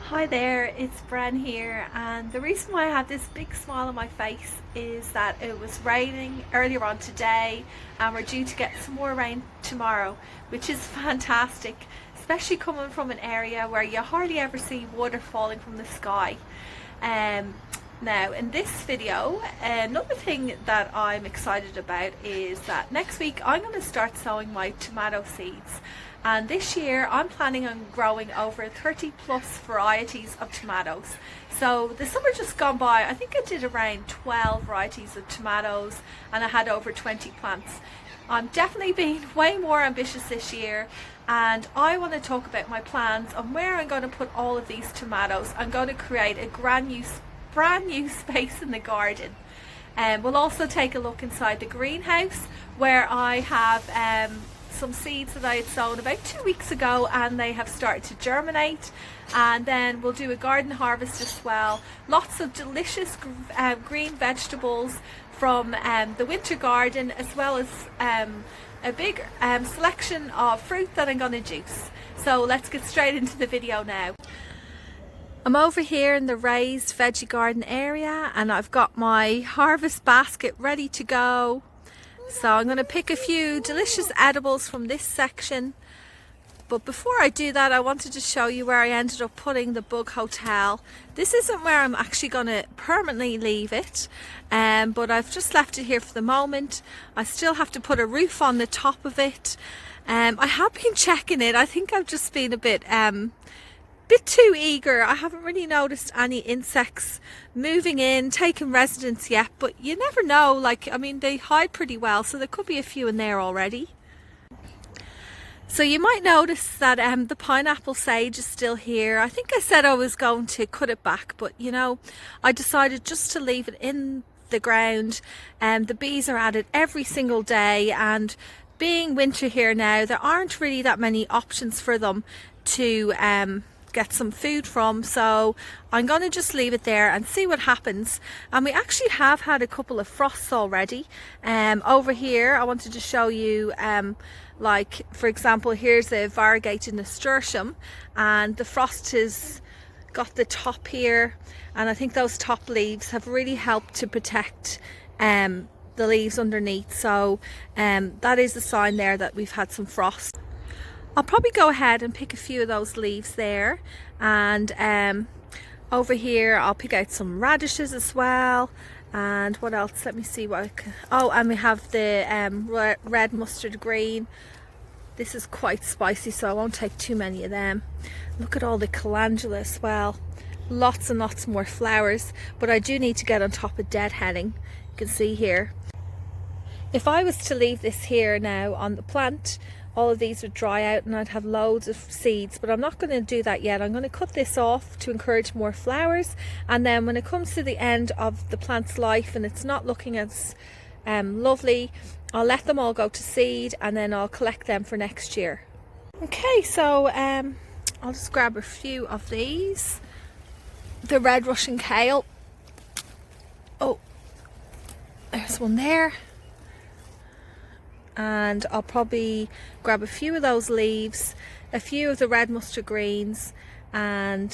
Hi there, it's Bren here, and the reason why I have this big smile on my face is that it was raining earlier on today and we're due to get some more rain tomorrow, which is fantastic, especially coming from an area where you hardly ever see water falling from the sky. Um, Now, in this video, another thing that I'm excited about is that next week I'm going to start sowing my tomato seeds. And this year I'm planning on growing over 30 plus varieties of tomatoes. So the summer just gone by, I think I did around 12 varieties of tomatoes and I had over 20 plants. I'm definitely being way more ambitious this year, and I want to talk about my plans on where I'm going to put all of these tomatoes. I'm going to create a brand new space in the garden. We'll also take a look inside the greenhouse where I have some seeds that I had sown about 2 weeks ago and they have started to germinate, and then we'll do a garden harvest as well. Lots of delicious green vegetables from the winter garden, as well as a big selection of fruit that I'm going to juice. So let's get straight into the video now. I'm over here in the raised veggie garden area and I've got my harvest basket ready to go. So I'm going to pick a few delicious edibles from this section. But before I do that, I wanted to show you where I ended up putting the bug hotel. This isn't where I'm actually going to permanently leave it, but I've just left it here for the moment. I still have to put a roof on the top of it. I have been checking it. I think I've just been a bit too eager. I haven't really noticed any insects moving in, taking residence yet, but you never know. Like, I mean, they hide pretty well, so there could be a few in there already. So you might notice that the pineapple sage is still here. I think I said I was going to cut it back, but you know, I decided just to leave it in the ground. The bees are at it every single day, and being winter here now, there aren't really that many options for them to get some food from, so I'm going to just leave it there and see what happens. And we actually have had a couple of frosts already. Over here I wanted to show you, like for example, here's a variegated nasturtium, and the frost has got the top here, and I think those top leaves have really helped to protect the leaves underneath. So that is a sign there that we've had some frost. I'll probably go ahead and pick a few of those leaves there, and over here I'll pick out some radishes as well. And what else? Let me see what I can... Oh, and we have the red mustard green. This is quite spicy, so I won't take too many of them. Look at all the calendula as well. Lots and lots more flowers, but I do need to get on top of deadheading. You can see here. If I was to leave this here now on the plant, all of these would dry out and I'd have loads of seeds, but I'm not going to do that yet. I'm going to cut this off to encourage more flowers, and then when it comes to the end of the plant's life and it's not looking as lovely, I'll let them all go to seed and then I'll collect them for next year. Okay, so I'll just grab a few of these. The red Russian kale. Oh, there's one there. And I'll probably grab a few of those leaves, a few of the red mustard greens, and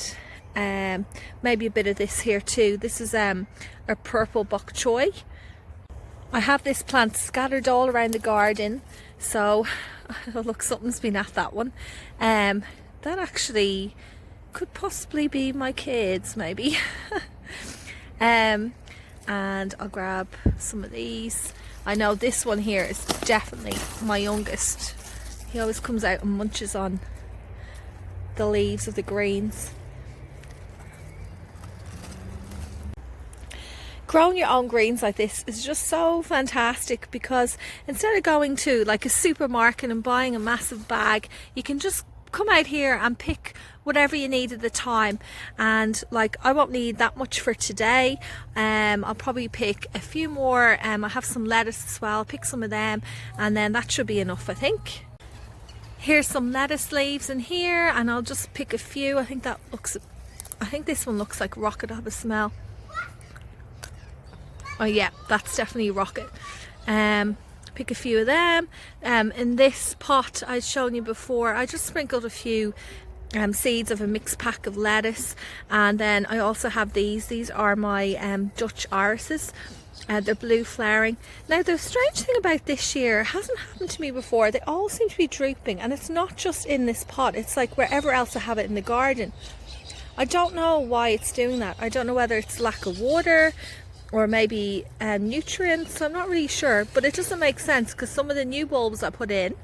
maybe a bit of this here too. This is a purple bok choy. I have this plant scattered all around the garden, so oh, look, something's been at that one. That actually could possibly be my kids, maybe. And I'll grab some of these. I know this one here is definitely my youngest. He always comes out and munches on the leaves of the greens. Growing your own greens like this is just so fantastic, because instead of going to like a supermarket and buying a massive bag, you can just come out here and pick whatever you need at the time. And like, I won't need that much for today. I'll probably pick a few more. I have some lettuce as well. I'll pick some of them, and then that should be enough, I think. Here's some lettuce leaves in here, and I'll just pick a few. I think this one looks like rocket. I have a smell. Oh yeah, that's definitely rocket. Pick a few of them. In this pot I'd shown you before, I just sprinkled a few seeds of a mixed pack of lettuce, and then I also have these are my Dutch irises. They're blue flowering. Now the strange thing about this year, it hasn't happened to me before, they all seem to be drooping, and it's not just in this pot, it's like wherever else I have it in the garden. I don't know why it's doing that. I don't know whether it's lack of water or maybe nutrients. I'm not really sure, but it doesn't make sense because some of the new bulbs I put in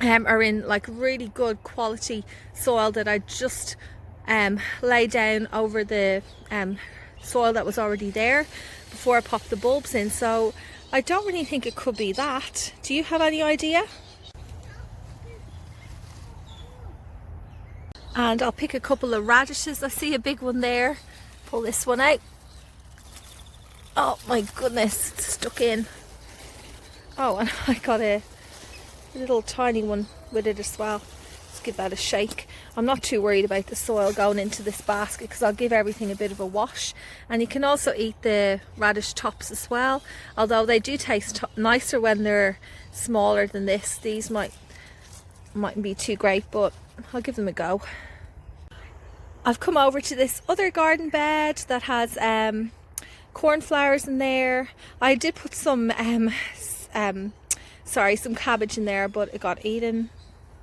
are in like really good quality soil that I just laid down over the soil that was already there before I popped the bulbs in. So I don't really think it could be that. Do you have any idea? And I'll pick a couple of radishes. I see a big one there. Pull this one out. Oh my goodness, it's stuck in. Oh, and I got a little tiny one with it as well. Let's give that a shake. I'm not too worried about the soil going into this basket because I'll give everything a bit of a wash. And you can also eat the radish tops as well, although they do taste nicer when they're smaller than this. These mightn't be too great, but I'll give them a go. I've come over to this other garden bed that has cornflowers in there. I did put some some cabbage in there, but it got eaten.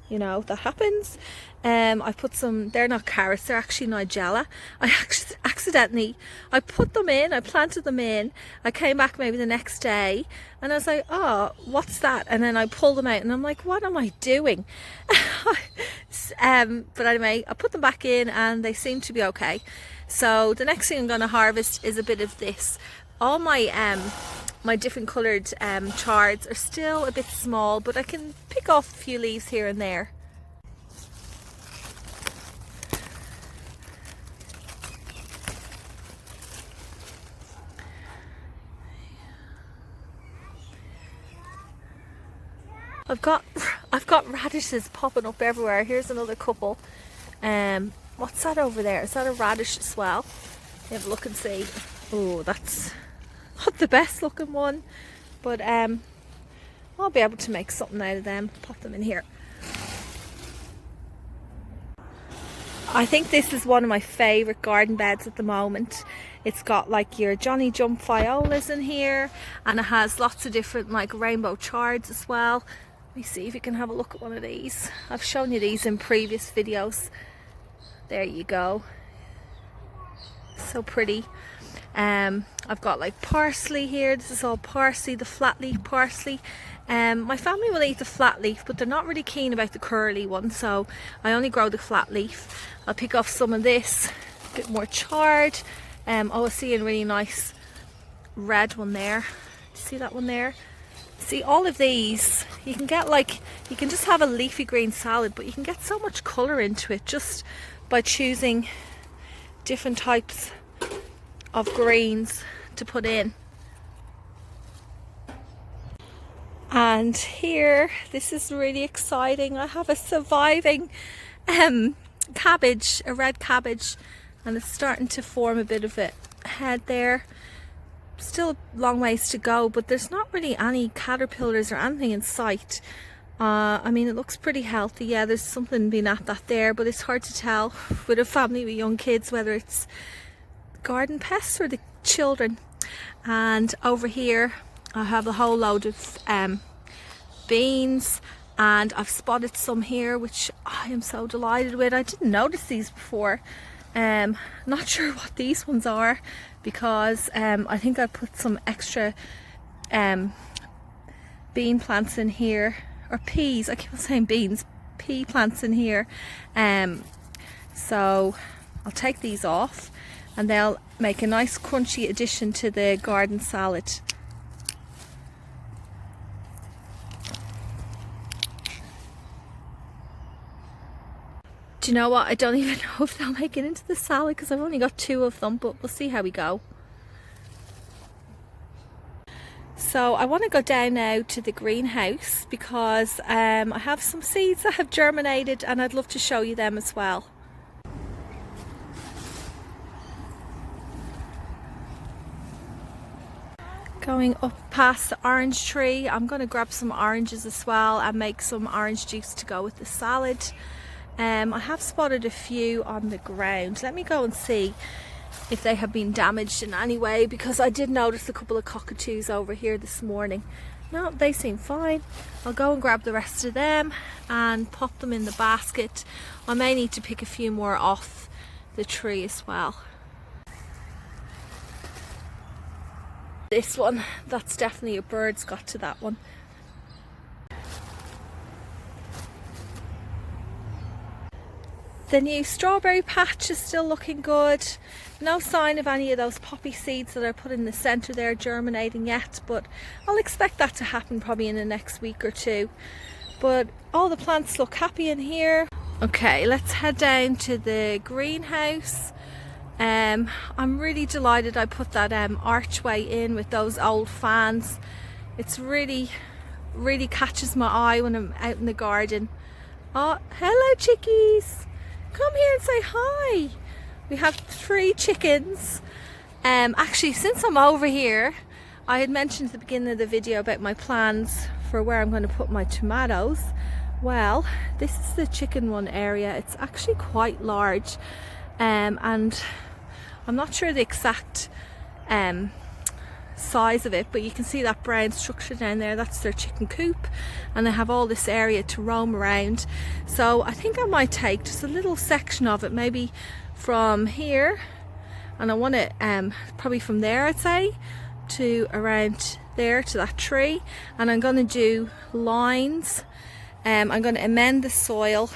You know, that happens. I put some, they're not carrots, they're actually nigella. I accidentally, I put them in, I planted them in. I came back maybe the next day and I was like, oh, what's that? And then I pulled them out and I'm like, what am I doing? But anyway, I put them back in and they seem to be okay. So the next thing I'm going to harvest is a bit of this. All my my different coloured chards are still a bit small, but I can pick off a few leaves here and there. I've got radishes popping up everywhere. Here's another couple. What's that over there? Is that a radish as well? Have a look and see. Oh, that's not the best looking one, but I'll be able to make something out of them. Pop them in here. I think this is one of my favourite garden beds at the moment. It's got like your Johnny Jump violas in here, and it has lots of different like rainbow chards as well. Let me see if you can have a look at one of these. I've shown you these in previous videos. There you go. So pretty. I've got like parsley here. This is all parsley, the flat leaf parsley. My family will eat the flat leaf, but they're not really keen about the curly one, so I only grow the flat leaf. I'll pick off some of this, a bit more chard. Oh, I see a really nice red one there. See that one there? See, all of these, you can get like, you can just have a leafy green salad, but you can get so much colour into it just by choosing different types of greens to put in. And here, this is really exciting. I have a surviving cabbage, a red cabbage, and it's starting to form a bit of a head there. Still a long ways to go, but there's not really any caterpillars or anything in sight. I mean, it looks pretty healthy. Yeah, there's something being at that there, but it's hard to tell with a family with young kids whether it's garden pests or the children. And over here I have a whole load of beans, and I've spotted some here which I am so delighted with. I didn't notice these before. Not sure what these ones are because I think I put some extra bean plants in here, or peas, I keep on saying beans, pea plants in here. So I'll take these off and they'll make a nice crunchy addition to the garden salad. Do you know what? I don't even know if they'll make it into the salad because I've only got 2 of them, but we'll see how we go. So I want to go down now to the greenhouse because I have some seeds that have germinated and I'd love to show you them as well. Going up past the orange tree, I'm going to grab some oranges as well and make some orange juice to go with the salad. I have spotted a few on the ground. Let me go and see if they have been damaged in any way, because I did notice a couple of cockatoos over here this morning. No, they seem fine. I'll go and grab the rest of them and pop them in the basket. I may need to pick a few more off the tree as well. This one, that's definitely a bird's got to that one. The new strawberry patch is still looking good. No sign of any of those poppy seeds that I put in the centre there germinating yet, but I'll expect that to happen probably in the next week or two. But all the plants look happy in here. Okay, let's head down to the greenhouse. I'm really delighted I put that archway in with those old fans. It's really catches my eye when I'm out in the garden. Oh, hello chickies! Come here and say hi. We have 3 chickens. Actually, since I'm over here, I had mentioned at the beginning of the video about my plans for where I'm going to put my tomatoes. Well, this is the chicken run area. It's actually quite large, and I'm not sure the exact size of it, but you can see that brown structure down there. That's their chicken coop, and they have all this area to roam around. So I think I might take just a little section of it, maybe from here, and I want it probably from there, I'd say, to around there to that tree, and I'm going to do lines. I'm going to amend the soil.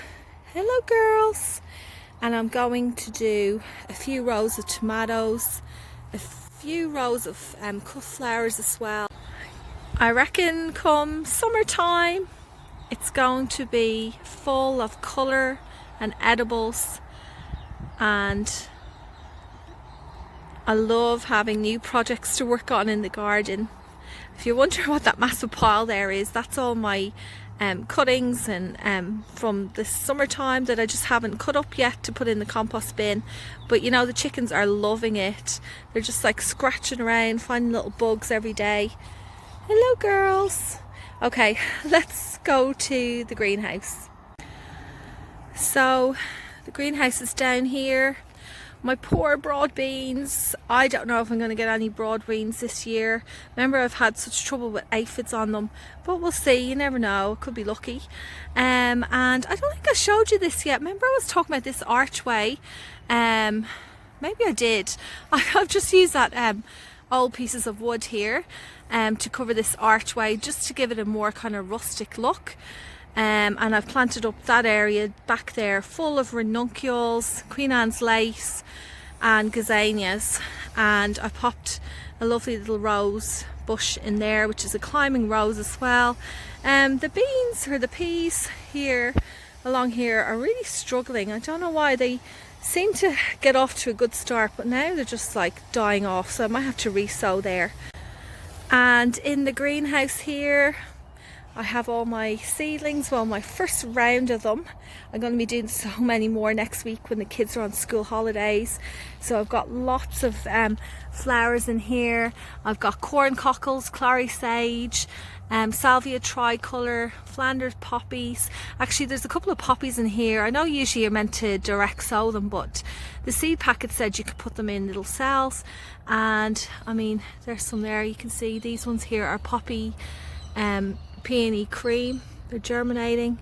Hello girls. And I'm going to do a few rows of tomatoes, a few rows of cut flowers as well. I reckon come summertime it's going to be full of colour and edibles, and I love having new projects to work on in the garden. If you're wondering what that massive pile there is, that's all my cuttings and from the summertime that I just haven't cut up yet to put in the compost bin. But you know, the chickens are loving it. They're just like scratching around, finding little bugs every day. Hello girls. Okay, let's go to the greenhouse. So the greenhouse is down here. My poor broad beans. I don't know if I'm going to get any broad beans this year. Remember, I've had such trouble with aphids on them, but we'll see. You never know. Could be lucky. And I don't think I showed you this yet. Remember, I was talking about this archway. Maybe I did. I've just used that old pieces of wood here to cover this archway, just to give it a more kind of rustic look. And I've planted up that area back there full of ranunculus, Queen Anne's lace and gazanias, and I popped a lovely little rose bush in there, which is a climbing rose as well. The beans, or the peas here along here, are really struggling. I don't know why. They seem to get off to a good start, but now they're just like dying off, so I might have to re-sow there. And in the greenhouse here I have all my seedlings, well, my first round of them. I'm going to be doing so many more next week when the kids are on school holidays. So I've got lots of flowers in here. I've got corn cockles, clary sage, salvia tricolour, Flanders poppies. Actually, there's a couple of poppies in here. I know usually you're meant to direct sow them, but the seed packet said you could put them in little cells. And I mean, there's some there. You can see these ones here are poppy peony cream. They're germinating.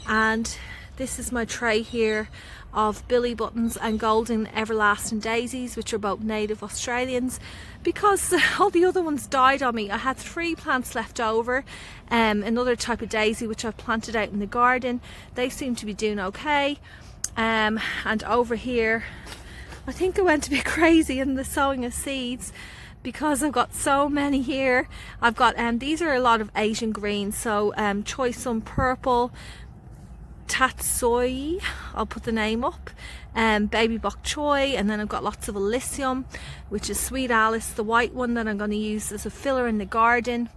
And this is my tray here of billy buttons and golden everlasting daisies, which are both native Australians, because all the other ones died on me. I had 3 plants left over, another type of daisy which I've planted out in the garden. They seem to be doing okay. And over here I think I went a bit crazy in the sowing of seeds, because I've got so many here. I've got these are a lot of Asian greens, so choice some purple, tatsoi, I'll put the name up, baby bok choy, and then I've got lots of Elysium, which is Sweet Alice, the white one that I'm going to use as a filler in the garden.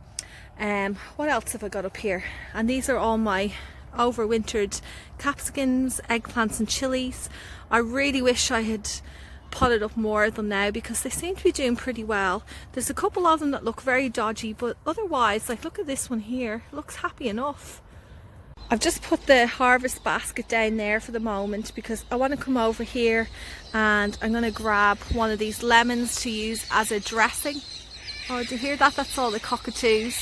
What else have I got up here? And these are all my overwintered capsicums, eggplants and chilies. I really wish I had potted up more of them now, because they seem to be doing pretty well. There's a couple of them that look very dodgy, but otherwise, like, look at this one here, it looks happy enough. I've just put the harvest basket down there for the moment because I want to come over here and I'm going to grab one of these lemons to use as a dressing. Oh, do you hear that? That's all the cockatoos.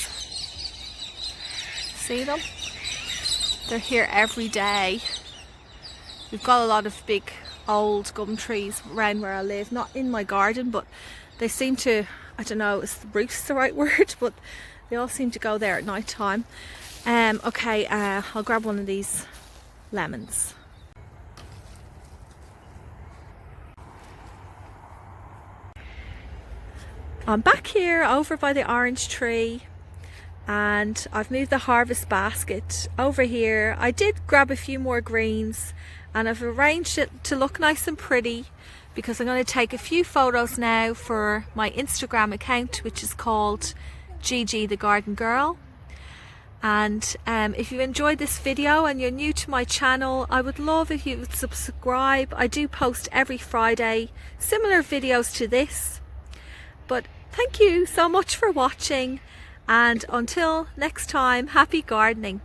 See them? They're here every day. We've got a lot of big old gum trees around where I live, not in my garden, but they seem to, I don't know, is roost the right word, but they all seem to go there at night time. Okay, I'll grab one of these lemons. I'm back here over by the orange tree and I've moved the harvest basket over here. I did grab a few more greens and I've arranged it to look nice and pretty because I'm going to take a few photos now for my Instagram account, which is called Gigi the Garden Girl. And if you enjoyed this video and you're new to my channel, I would love if you would subscribe. I do post every Friday similar videos to this. But thank you so much for watching, and until next time, happy gardening.